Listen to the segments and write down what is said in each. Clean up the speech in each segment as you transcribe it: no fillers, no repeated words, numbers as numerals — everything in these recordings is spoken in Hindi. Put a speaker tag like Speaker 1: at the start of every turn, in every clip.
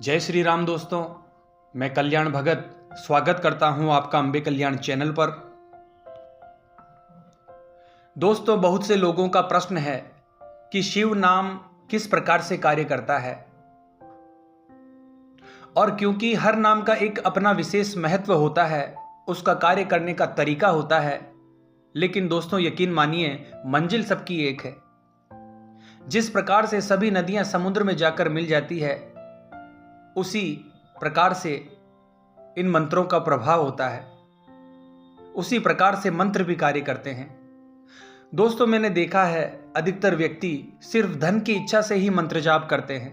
Speaker 1: जय श्री राम दोस्तों, मैं कल्याण भगत स्वागत करता हूं आपका अंबे कल्याण चैनल पर। दोस्तों, बहुत से लोगों का प्रश्न है कि शिव नाम किस प्रकार से कार्य करता है, और क्योंकि हर नाम का एक अपना विशेष महत्व होता है, उसका कार्य करने का तरीका होता है। लेकिन दोस्तों, यकीन मानिए, मंजिल सबकी एक है। जिस प्रकार से सभी नदियां समुद्र में जाकर मिल जाती है, उसी प्रकार से इन मंत्रों का प्रभाव होता है। उसी प्रकार से मंत्र भी कार्य करते हैं। दोस्तों, मैंने देखा है अधिकतर व्यक्ति सिर्फ धन की इच्छा से ही मंत्र जाप करते हैं।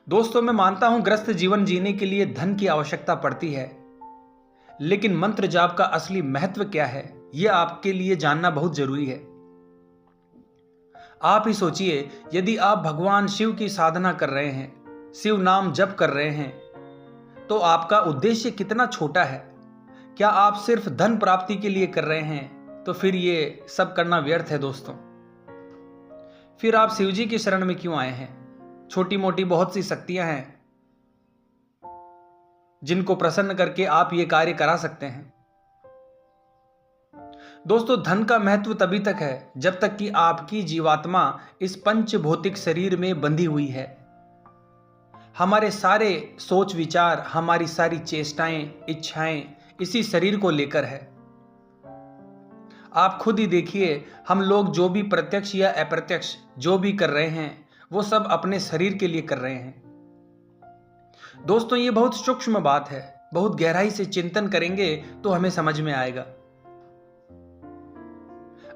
Speaker 1: दोस्तों, मैं मानता हूं ग्रस्त जीवन जीने के लिए धन की आवश्यकता पड़ती है, लेकिन मंत्र जाप का असली महत्व क्या है, यह आपके लिए जानना बहुत जरूरी है। आप ही सोचिए, यदि आप भगवान शिव की साधना कर रहे हैं, शिव नाम जप कर रहे हैं, तो आपका उद्देश्य कितना छोटा है। क्या आप सिर्फ धन प्राप्ति के लिए कर रहे हैं, तो फिर ये सब करना व्यर्थ है दोस्तों। फिर आप शिव जी की शरण में क्यों आए हैं? छोटी मोटी बहुत सी शक्तियां हैं जिनको प्रसन्न करके आप ये कार्य करा सकते हैं। दोस्तों, धन का महत्व तभी तक है जब तक कि आपकी जीवात्मा इस पंच भौतिक शरीर में बंधी हुई है। हमारे सारे सोच विचार, हमारी सारी चेष्टाएं, इच्छाएं इसी शरीर को लेकर है। आप खुद ही देखिए, हम लोग जो भी प्रत्यक्ष या अप्रत्यक्ष जो भी कर रहे हैं, वो सब अपने शरीर के लिए कर रहे हैं। दोस्तों, ये बहुत सूक्ष्म बात है। बहुत गहराई से चिंतन करेंगे तो हमें समझ में आएगा।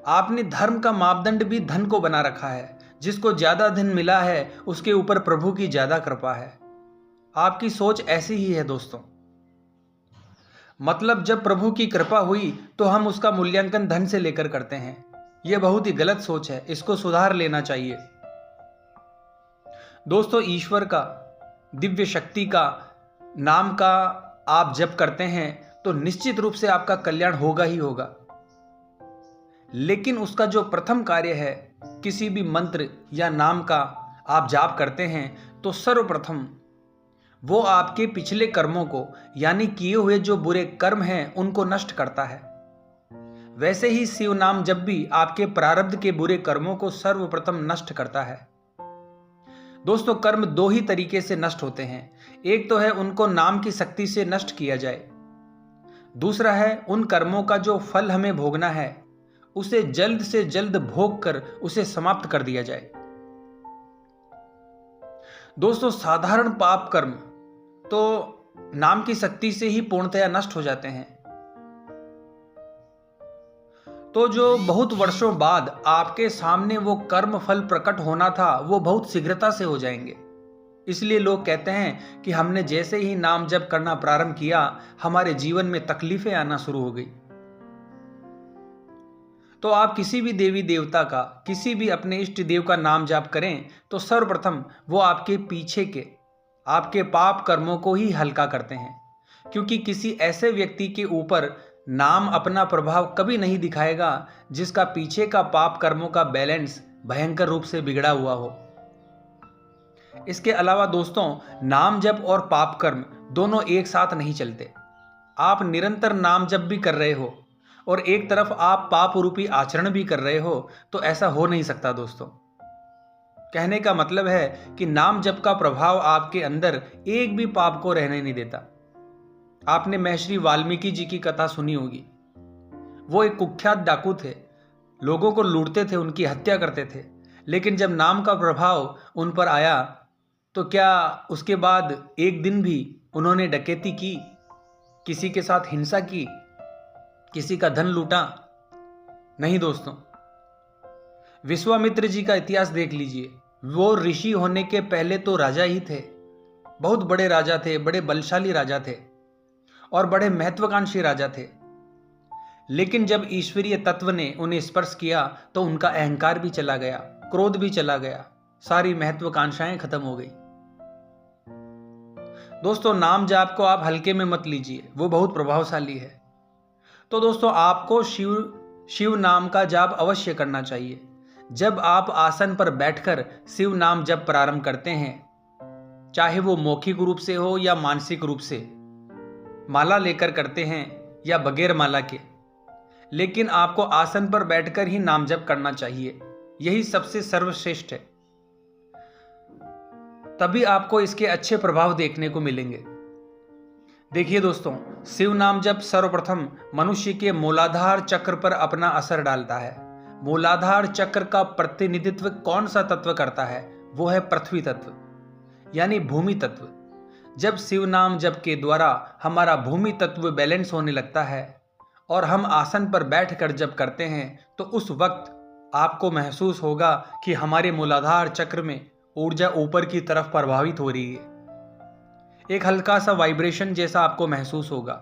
Speaker 1: आपने धर्म का मापदंड भी धन को बना रखा है। जिसको ज्यादा धन मिला है, उसके ऊपर प्रभु की ज्यादा कृपा है। आपकी सोच ऐसी ही है दोस्तों। मतलब जब प्रभु की कृपा हुई तो हम उसका मूल्यांकन धन से लेकर करते हैं। यह बहुत ही गलत सोच है, इसको सुधार लेना चाहिए। दोस्तों, ईश्वर का, दिव्य शक्ति का नाम का आप जप करते हैं तो निश्चित रूप से आपका कल्याण होगा ही होगा। लेकिन उसका जो प्रथम कार्य है, किसी भी मंत्र या नाम का आप जाप करते हैं तो सर्वप्रथम वो आपके पिछले कर्मों को, यानी किए हुए जो बुरे कर्म हैं, उनको नष्ट करता है। वैसे ही शिव नाम जब भी आपके प्रारब्ध के बुरे कर्मों को सर्वप्रथम नष्ट करता है। दोस्तों, कर्म दो ही तरीके से नष्ट होते हैं। एक तो है उनको नाम की शक्ति से नष्ट किया जाए, दूसरा है उन कर्मों का जो फल हमें भोगना है, उसे जल्द से जल्द भोग कर उसे समाप्त कर दिया जाए। दोस्तों, साधारण पाप कर्म तो नाम की शक्ति से ही पूर्णतया नष्ट हो जाते हैं। तो जो बहुत वर्षों बाद आपके सामने वो कर्म फल प्रकट होना था, वो बहुत शीघ्रता से हो जाएंगे। इसलिए लोग कहते हैं कि हमने जैसे ही नाम जप करना प्रारंभ किया, हमारे जीवन में तकलीफें आना शुरू हो गई। तो आप किसी भी देवी देवता का, किसी भी अपने इष्ट देव का नाम जाप करें तो सर्वप्रथम वो आपके पीछे के, आपके पाप कर्मों को ही हल्का करते हैं। क्योंकि किसी ऐसे व्यक्ति के ऊपर नाम अपना प्रभाव कभी नहीं दिखाएगा जिसका पीछे का पाप कर्मों का बैलेंस भयंकर रूप से बिगड़ा हुआ हो। इसके अलावा दोस्तों, नाम जप और पाप कर्म दोनों एक साथ नहीं चलते। आप निरंतर नाम जप भी कर रहे हो और एक तरफ आप पाप रूपी आचरण भी कर रहे हो, तो ऐसा हो नहीं सकता दोस्तों। कहने का मतलब है कि नाम जप का प्रभाव आपके अंदर एक भी पाप को रहने नहीं देता। आपने महर्षि वाल्मीकि जी की कथा सुनी होगी। वो एक कुख्यात डाकू थे, लोगों को लूटते थे, उनकी हत्या करते थे। लेकिन जब नाम का प्रभाव उन पर आया तो क्या उसके बाद एक दिन भी उन्होंने डकैती की, किसी के साथ हिंसा की, किसी का धन लूटा? नहीं दोस्तों। विश्वामित्र जी का इतिहास देख लीजिए। वो ऋषि होने के पहले तो राजा ही थे, बहुत बड़े राजा थे, बड़े बलशाली राजा थे और बड़े महत्वाकांक्षी राजा थे। लेकिन जब ईश्वरीय तत्व ने उन्हें स्पर्श किया तो उनका अहंकार भी चला गया, क्रोध भी चला गया, सारी महत्वाकांक्षाएं खत्म हो गई। दोस्तों, नाम जाप को आप हल्के में मत लीजिए, वो बहुत प्रभावशाली है। तो दोस्तों, आपको शिव नाम का जाप अवश्य करना चाहिए। जब आप आसन पर बैठकर शिव नाम जप प्रारंभ करते हैं चाहे वो मौखिक रूप से हो या मानसिक रूप से, माला लेकर करते हैं या बगैर माला के, लेकिन आपको आसन पर बैठकर ही नाम जप करना चाहिए। यही सबसे सर्वश्रेष्ठ है। तभी आपको इसके अच्छे प्रभाव देखने को मिलेंगे। देखिए दोस्तों, शिव नाम जप सर्वप्रथम मनुष्य के मूलाधार चक्र पर अपना असर डालता है। मूलाधार चक्र का प्रतिनिधित्व कौन सा तत्व करता है? वो है पृथ्वी तत्व, यानी भूमि तत्व। जब शिव नाम जप के द्वारा हमारा भूमि तत्व बैलेंस होने लगता है और हम आसन पर बैठकर जप करते हैं, तो उस वक्त आपको महसूस होगा कि हमारे मूलाधार चक्र में ऊर्जा ऊपर की तरफ प्रभावित हो रही है। एक हल्का सा वाइब्रेशन जैसा आपको महसूस होगा।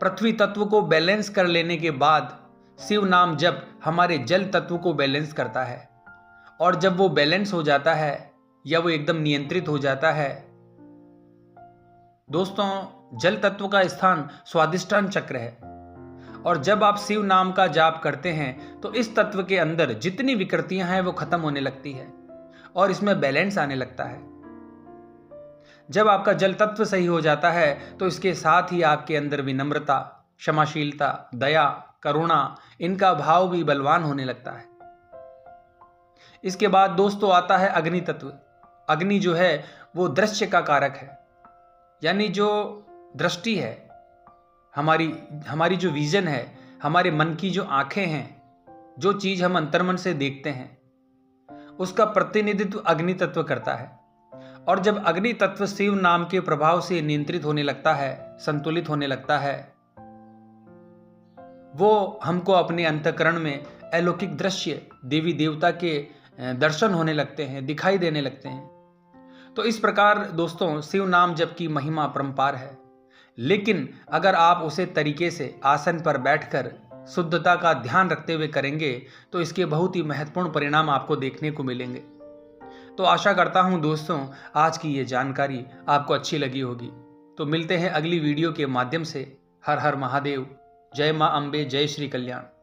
Speaker 1: पृथ्वी तत्व को बैलेंस कर लेने के बाद शिव नाम जप हमारे जल तत्व को बैलेंस करता है, और जब वो बैलेंस हो जाता है या वो एकदम नियंत्रित हो जाता है दोस्तों, जल तत्व का स्थान स्वादिष्टान चक्र है। और जब आप शिव नाम का जाप करते हैं तो इस तत्व के अंदर जितनी विकृतियां हैं वो खत्म होने लगती है और इसमें बैलेंस आने लगता है। जब आपका जल तत्व सही हो जाता है तो इसके साथ ही आपके अंदर विनम्रता, क्षमाशीलता, दया, करुणा, इनका भाव भी बलवान होने लगता है। इसके बाद दोस्तों आता है अग्नि तत्व। अग्नि जो है वो दृश्य का कारक है, यानी जो दृष्टि है, हमारी जो विजन है, हमारे मन की जो आंखें हैं, जो चीज हम अंतर्मन से देखते हैं, उसका प्रतिनिधित्व अग्नि तत्व करता है। और जब अग्नि तत्व शिव नाम के प्रभाव से नियंत्रित होने लगता है, संतुलित होने लगता है, वो हमको अपने अंतःकरण में अलौकिक दृश्य, देवी देवता के दर्शन होने लगते हैं, दिखाई देने लगते हैं। तो इस प्रकार दोस्तों शिव नाम जप की महिमा अपरंपार है। लेकिन अगर आप उसे तरीके से आसन पर बैठकर शुद्धता का ध्यान रखते हुए करेंगे तो इसके बहुत ही महत्वपूर्ण परिणाम आपको देखने को मिलेंगे। तो आशा करता हूं दोस्तों आज की ये जानकारी आपको अच्छी लगी होगी। तो मिलते हैं अगली वीडियो के माध्यम से। हर हर महादेव। जय मां अम्बे, जय श्री कल्याण।